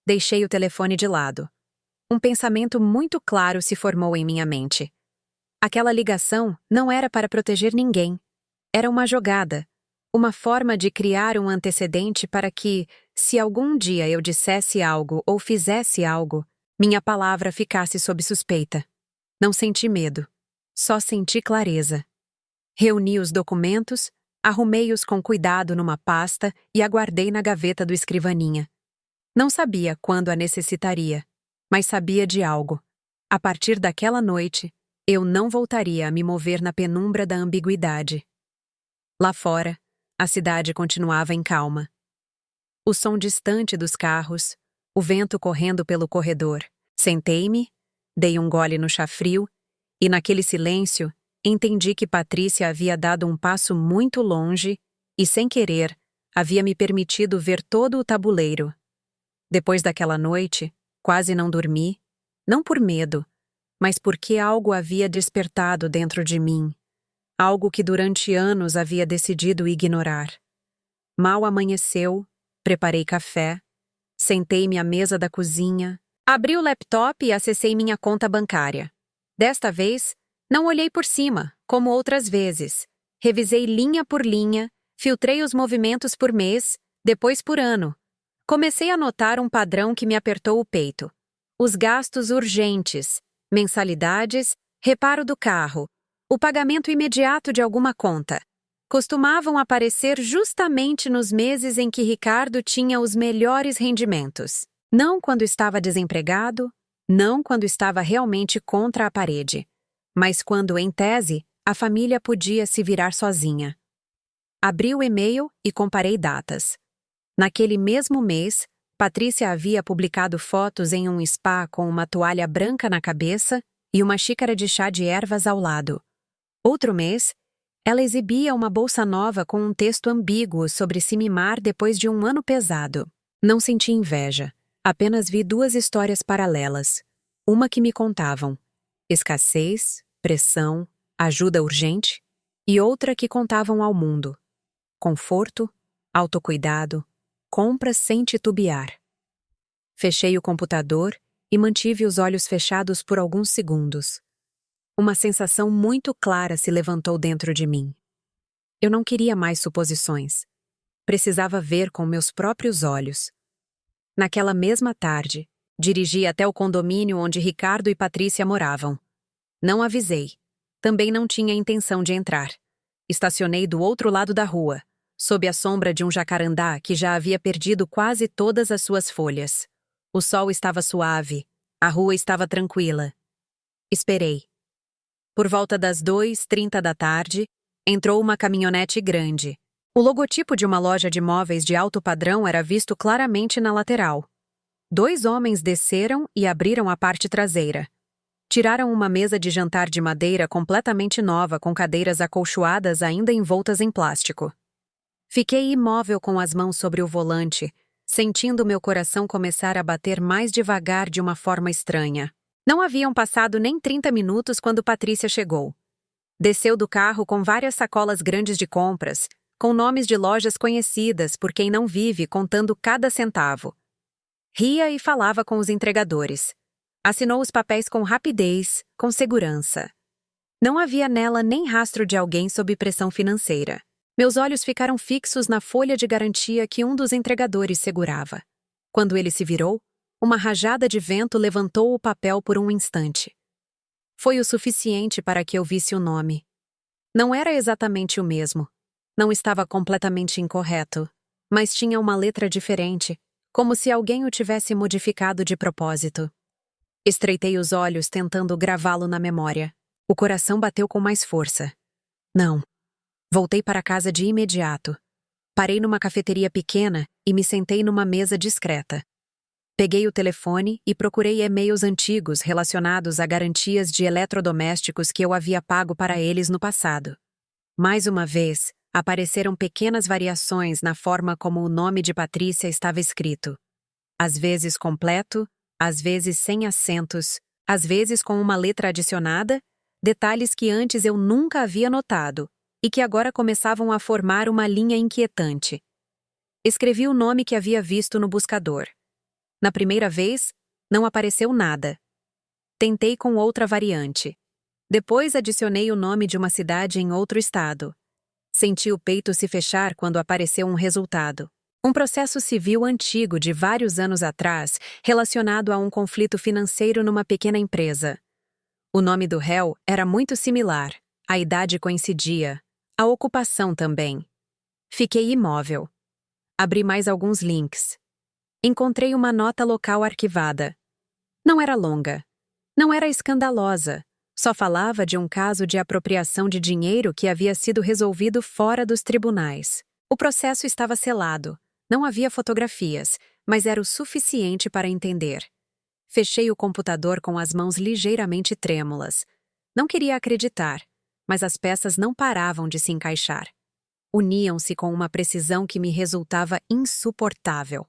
Deixei o telefone de lado. Um pensamento muito claro se formou em minha mente. Aquela ligação não era para proteger ninguém. Era uma jogada. Uma forma de criar um antecedente para que, se algum dia eu dissesse algo ou fizesse algo, minha palavra ficasse sob suspeita. Não senti medo. Só senti clareza. Reuni os documentos, arrumei-os com cuidado numa pasta e aguardei na gaveta do escrivaninha. Não sabia quando a necessitaria, mas sabia de algo. A partir daquela noite, eu não voltaria a me mover na penumbra da ambiguidade. Lá fora, a cidade continuava em calma. O som distante dos carros, o vento correndo pelo corredor. Sentei-me, dei um gole no chá frio e, naquele silêncio, entendi que Patrícia havia dado um passo muito longe e, sem querer, havia me permitido ver todo o tabuleiro. Depois daquela noite, quase não dormi, não por medo, mas porque algo havia despertado dentro de mim, algo que durante anos havia decidido ignorar. Mal amanheceu, preparei café, sentei-me à mesa da cozinha, abri o laptop e acessei minha conta bancária. Desta vez, não olhei por cima, como outras vezes. Revisei linha por linha, filtrei os movimentos por mês, depois por ano. Comecei a notar um padrão que me apertou o peito. Os gastos urgentes, mensalidades, reparo do carro, o pagamento imediato de alguma conta. Costumavam aparecer justamente nos meses em que Ricardo tinha os melhores rendimentos. Não quando estava desempregado, não quando estava realmente contra a parede, mas quando, em tese, a família podia se virar sozinha. Abri o e-mail e comparei datas. Naquele mesmo mês, Patrícia havia publicado fotos em um spa com uma toalha branca na cabeça e uma xícara de chá de ervas ao lado. Outro mês, ela exibia uma bolsa nova com um texto ambíguo sobre se mimar depois de um ano pesado. Não senti inveja, apenas vi duas histórias paralelas. Uma que me contavam escassez, pressão, ajuda urgente, e outra que contavam ao mundo conforto, autocuidado, compras sem titubear. Fechei o computador e mantive os olhos fechados por alguns segundos. Uma sensação muito clara se levantou dentro de mim. Eu não queria mais suposições. Precisava ver com meus próprios olhos. Naquela mesma tarde, dirigi até o condomínio onde Ricardo e Patrícia moravam. Não avisei. Também não tinha intenção de entrar. Estacionei do outro lado da rua, sob a sombra de um jacarandá que já havia perdido quase todas as suas folhas. O sol estava suave, a rua estava tranquila. Esperei. Por volta das 2h30 da tarde, Entrou uma caminhonete grande. O logotipo de uma loja de móveis de alto padrão era visto claramente na lateral. 2 homens desceram e abriram a parte traseira. Tiraram uma mesa de jantar de madeira completamente nova com cadeiras acolchoadas ainda envoltas em plástico. Fiquei imóvel com as mãos sobre o volante, sentindo meu coração começar a bater mais devagar de uma forma estranha. Não haviam passado nem 30 minutos quando Patrícia chegou. Desceu do carro com várias sacolas grandes de compras, com nomes de lojas conhecidas por quem não vive contando cada centavo. Ria e falava com os entregadores. Assinou os papéis com rapidez, com segurança. Não havia nela nem rastro de alguém sob pressão financeira. Meus olhos ficaram fixos na folha de garantia que um dos entregadores segurava. Quando ele se virou, uma rajada de vento levantou o papel por um instante. Foi o suficiente para que eu visse o nome. Não era exatamente o mesmo. Não estava completamente incorreto, mas tinha uma letra diferente, como se alguém o tivesse modificado de propósito. Estreitei os olhos tentando gravá-lo na memória. O coração bateu com mais força. Não. Voltei para casa de imediato. Parei numa cafeteria pequena e me sentei numa mesa discreta. Peguei o telefone e procurei e-mails antigos relacionados a garantias de eletrodomésticos que eu havia pago para eles no passado. Mais uma vez, apareceram pequenas variações na forma como o nome de Patrícia estava escrito. Às vezes completo, às vezes sem acentos, às vezes com uma letra adicionada, detalhes que antes eu nunca havia notado e que agora começavam a formar uma linha inquietante. Escrevi o nome que havia visto no buscador. Na primeira vez, não apareceu nada. Tentei com outra variante. Depois adicionei o nome de uma cidade em outro estado. Senti o peito se fechar quando apareceu um resultado. Um processo civil antigo de vários anos atrás, relacionado a um conflito financeiro numa pequena empresa. O nome do réu era muito similar, a idade coincidia, a ocupação também. Fiquei imóvel. Abri mais alguns links. Encontrei uma nota local arquivada. Não era longa. Não era escandalosa. Só falava de um caso de apropriação de dinheiro que havia sido resolvido fora dos tribunais. O processo estava selado. Não havia fotografias, mas era o suficiente para entender. Fechei o computador com as mãos ligeiramente trêmulas. Não queria acreditar, mas as peças não paravam de se encaixar. Uniam-se com uma precisão que me resultava insuportável.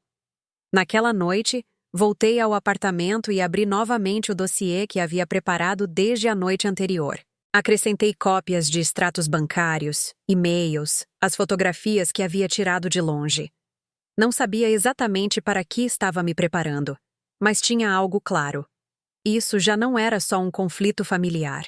Naquela noite, voltei ao apartamento e abri novamente o dossiê que havia preparado desde a noite anterior. Acrescentei cópias de extratos bancários, e-mails, as fotografias que havia tirado de longe. Não sabia exatamente para que estava me preparando, mas tinha algo claro. Isso já não era só um conflito familiar.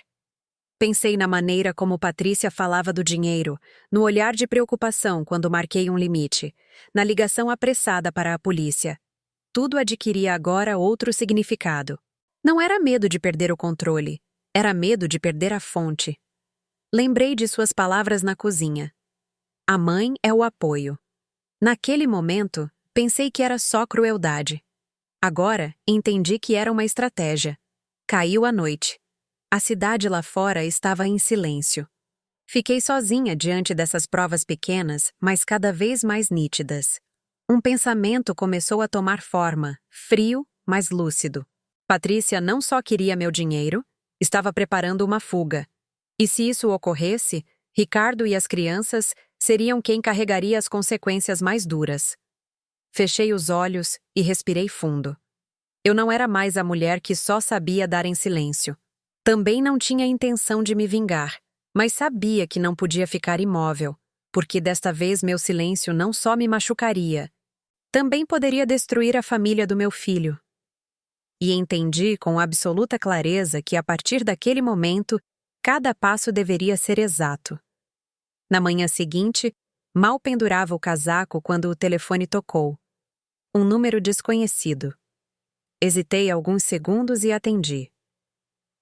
Pensei na maneira como Patrícia falava do dinheiro, no olhar de preocupação quando marquei um limite, na ligação apressada para a polícia. Tudo adquiria agora outro significado. Não era medo de perder o controle, era medo de perder a fonte. Lembrei de suas palavras na cozinha. A mãe é o apoio. Naquele momento, pensei que era só crueldade. Agora, entendi que era uma estratégia. Caiu a noite. A cidade lá fora estava em silêncio. Fiquei sozinha diante dessas provas pequenas, mas cada vez mais nítidas. Um pensamento começou a tomar forma, frio, mas lúcido. Patrícia não só queria meu dinheiro, estava preparando uma fuga. E se isso ocorresse, Ricardo e as crianças seriam quem carregaria as consequências mais duras. Fechei os olhos e respirei fundo. Eu não era mais a mulher que só sabia dar em silêncio. Também não tinha intenção de me vingar, mas sabia que não podia ficar imóvel, porque desta vez meu silêncio não só me machucaria, também poderia destruir a família do meu filho. E entendi com absoluta clareza que, a partir daquele momento, cada passo deveria ser exato. Na manhã seguinte, mal pendurava o casaco quando o telefone tocou. Um número desconhecido. Hesitei alguns segundos e atendi.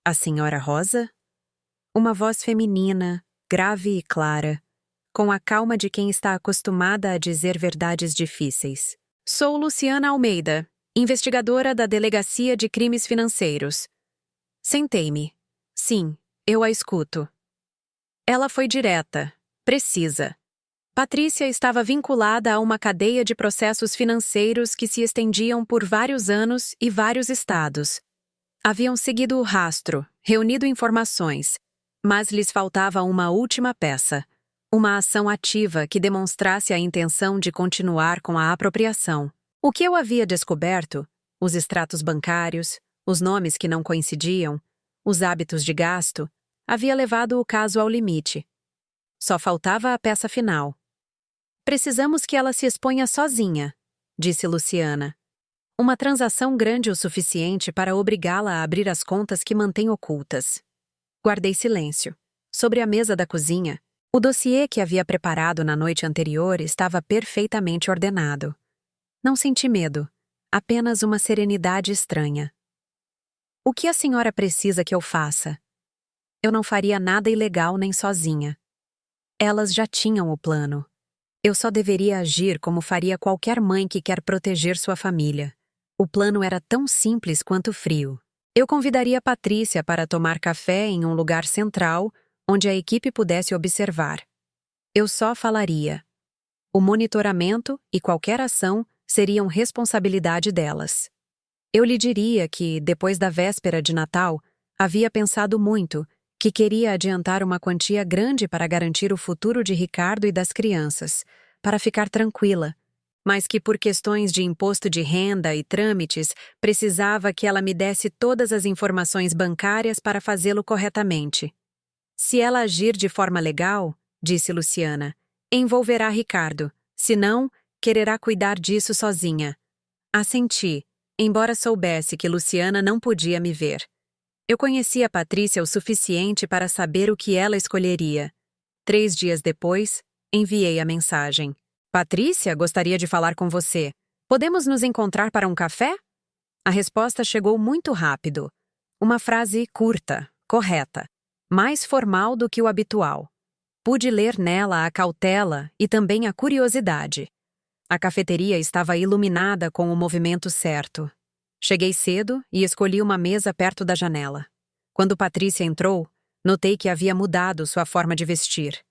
A senhora Rosa? Uma voz feminina, grave e clara, com a calma de quem está acostumada a dizer verdades difíceis. Sou Luciana Almeida, investigadora da Delegacia de Crimes Financeiros. Sentei-me. Sim, eu a escuto. Ela foi direta, precisa. Patrícia estava vinculada a uma cadeia de processos financeiros que se estendiam por vários anos e vários estados. Haviam seguido o rastro, reunido informações, mas lhes faltava uma última peça. Uma ação ativa que demonstrasse a intenção de continuar com a apropriação. O que eu havia descoberto, os extratos bancários, os nomes que não coincidiam, os hábitos de gasto, havia levado o caso ao limite. Só faltava a peça final. Precisamos que ela se exponha sozinha, disse Luciana. Uma transação grande o suficiente para obrigá-la a abrir as contas que mantém ocultas. Guardei silêncio. Sobre a mesa da cozinha, o dossiê que havia preparado na noite anterior estava perfeitamente ordenado. Não senti medo, apenas uma serenidade estranha. O que a senhora precisa que eu faça? Eu não faria nada ilegal nem sozinha. Elas já tinham o plano. Eu só deveria agir como faria qualquer mãe que quer proteger sua família. O plano era tão simples quanto frio. Eu convidaria Patrícia para tomar café em um lugar central, onde a equipe pudesse observar. Eu só falaria. O monitoramento e qualquer ação seriam responsabilidade delas. Eu lhe diria que, depois da véspera de Natal, havia pensado muito, que queria adiantar uma quantia grande para garantir o futuro de Ricardo e das crianças, para ficar tranquila, mas que por questões de imposto de renda e trâmites, precisava que ela me desse todas as informações bancárias para fazê-lo corretamente. Se ela agir de forma legal, disse Luciana, envolverá Ricardo, senão, quererá cuidar disso sozinha. Assenti, embora soubesse que Luciana não podia me ver. Eu conhecia Patrícia o suficiente para saber o que ela escolheria. 3 dias depois, enviei a mensagem. Patrícia, gostaria de falar com você. Podemos nos encontrar para um café? A resposta chegou muito rápido. Uma frase curta, correta, mais formal do que o habitual. Pude ler nela a cautela e também a curiosidade. A cafeteria estava iluminada com o movimento certo. Cheguei cedo e escolhi uma mesa perto da janela. Quando Patrícia entrou, notei que havia mudado sua forma de vestir.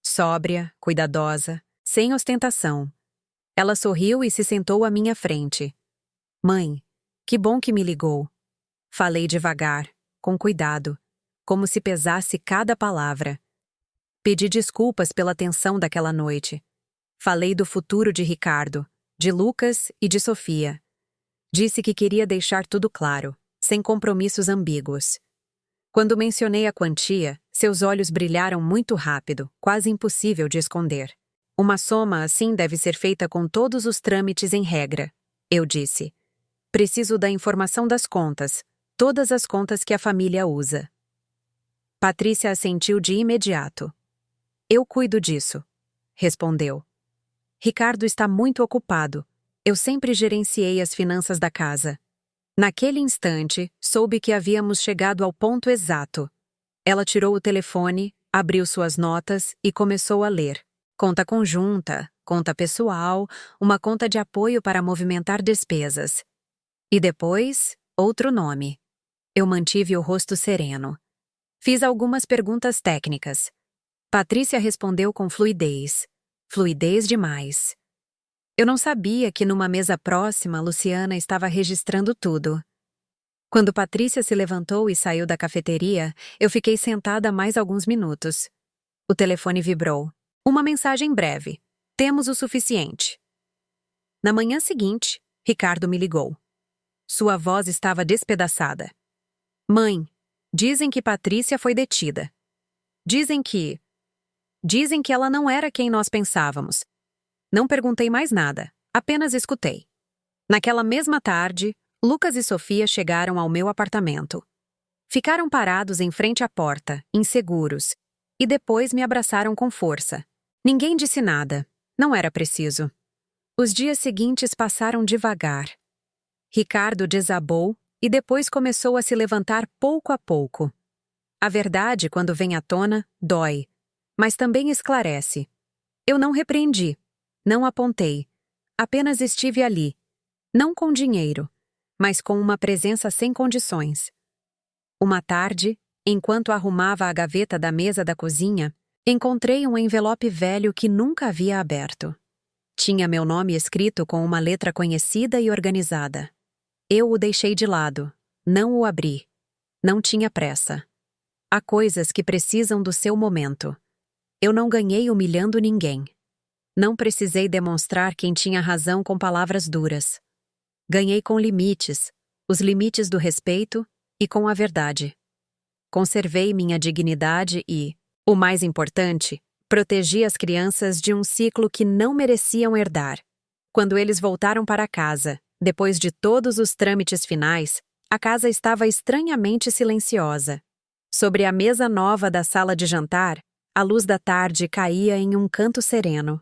Sóbria, cuidadosa, sem ostentação. Ela sorriu e se sentou à minha frente. Mãe, que bom que me ligou. Falei devagar, com cuidado, como se pesasse cada palavra. Pedi desculpas pela tensão daquela noite. Falei do futuro de Ricardo, de Lucas e de Sofia. Disse que queria deixar tudo claro, sem compromissos ambíguos. Quando mencionei a quantia, seus olhos brilharam muito rápido, quase impossível de esconder. Uma soma assim deve ser feita com todos os trâmites em regra, eu disse. Preciso da informação das contas, todas as contas que a família usa. Patrícia assentiu de imediato. Eu cuido disso, respondeu. Ricardo está muito ocupado. Eu sempre gerenciei as finanças da casa. Naquele instante, soube que havíamos chegado ao ponto exato. Ela tirou o telefone, abriu suas notas e começou a ler. Conta conjunta, conta pessoal, uma conta de apoio para movimentar despesas. E depois, outro nome. Eu mantive o rosto sereno. Fiz algumas perguntas técnicas. Patrícia respondeu com fluidez. Fluidez demais. Eu não sabia que numa mesa próxima Luciana estava registrando tudo. Quando Patrícia se levantou e saiu da cafeteria, eu fiquei sentada mais alguns minutos. O telefone vibrou. Uma mensagem breve. Temos o suficiente. Na manhã seguinte, Ricardo me ligou. Sua voz estava despedaçada. Mãe, dizem que Patrícia foi detida. Dizem que ela não era quem nós pensávamos. Não perguntei mais nada, apenas escutei. Naquela mesma tarde, Lucas e Sofia chegaram ao meu apartamento. Ficaram parados em frente à porta, inseguros, e depois me abraçaram com força. Ninguém disse nada, não era preciso. Os dias seguintes passaram devagar. Ricardo desabou e depois começou a se levantar pouco a pouco. A verdade, quando vem à tona, dói, mas também esclarece. Eu não repreendi. Não apontei. Apenas estive ali. Não com dinheiro, mas com uma presença sem condições. Uma tarde, Enquanto arrumava a gaveta da mesa da cozinha, encontrei um envelope velho que nunca havia aberto. Tinha meu nome escrito com uma letra conhecida e organizada. Eu o deixei de lado. Não o abri. Não tinha pressa. Há coisas que precisam do seu momento. Eu não ganhei humilhando ninguém. Não precisei demonstrar quem tinha razão com palavras duras. Ganhei com limites, os limites do respeito e com a verdade. Conservei minha dignidade e, o mais importante, protegi as crianças de um ciclo que não mereciam herdar. Quando eles voltaram para casa, depois de todos os trâmites finais, a casa estava estranhamente silenciosa. Sobre a mesa nova da sala de jantar, a luz da tarde caía em um canto sereno.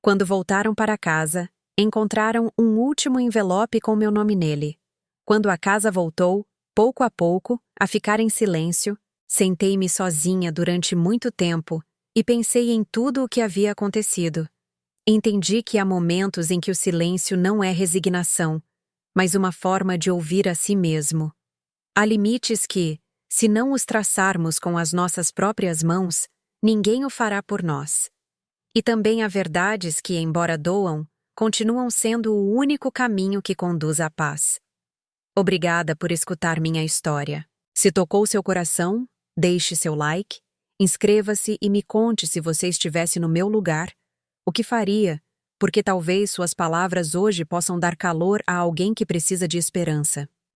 Quando voltaram para casa, encontraram um último envelope com meu nome nele. Quando a casa voltou, pouco a pouco, a ficar em silêncio, sentei-me sozinha durante muito tempo e pensei em tudo o que havia acontecido. Entendi que há momentos em que o silêncio não é resignação, mas uma forma de ouvir a si mesmo. Há limites que, se não os traçarmos com as nossas próprias mãos, ninguém o fará por nós. E também há verdades que, embora doam, continuam sendo o único caminho que conduz à paz. Obrigada por escutar minha história. Se tocou seu coração, deixe seu like, inscreva-se e me conte se você estivesse no meu lugar, o que faria, porque talvez suas palavras hoje possam dar calor a alguém que precisa de esperança.